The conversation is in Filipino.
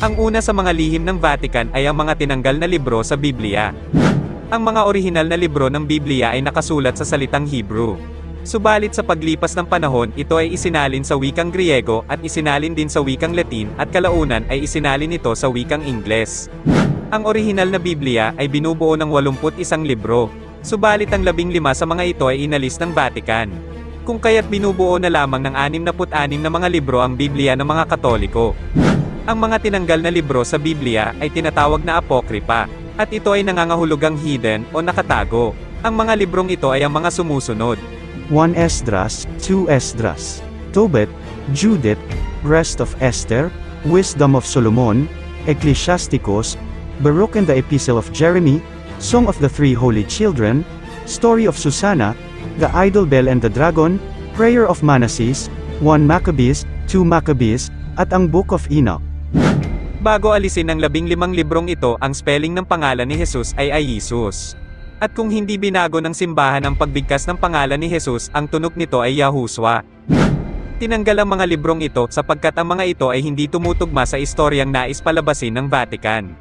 Ang una sa mga lihim ng Vatican ay ang mga tinanggal na libro sa Biblia. Ang mga orihinal na libro ng Biblia ay nakasulat sa salitang Hebrew. Subalit sa paglipas ng panahon, ito ay isinalin sa wikang Griego at isinalin din sa wikang Latin at kalaunan ay isinalin ito sa wikang Ingles. Ang orihinal na Biblia ay binubuo ng 81 libro. Subalit ang 15 sa mga ito ay inalis ng Vatican. Kung kaya't binubuo na lamang ng 66 na mga libro ang Biblia ng mga Katoliko. Ang mga tinanggal na libro sa Biblia ay tinatawag na Apokripa, at ito ay nangangahulugang hidden o nakatago. Ang mga librong ito ay ang mga sumusunod: 1 Esdras, 2 Esdras, Tobit, Judith, Rest of Esther, Wisdom of Solomon, Ecclesiasticus, Baruch and the Epistle of Jeremy, Song of the Three Holy Children, Story of Susanna, The Idol Bell and the Dragon, Prayer of Manasseh, 1 Maccabees, 2 Maccabees, at ang Book of Enoch. Bago alisin ang 15 librong ito, ang spelling ng pangalan ni Jesus ay Jesus. At kung hindi binago ng simbahan ang pagbigkas ng pangalan ni Jesus, ang tunog nito ay Yahushua. Tinanggal ang mga librong ito sapagkat ang mga ito ay hindi tumutugma sa istoryang nais palabasin ng Vatican.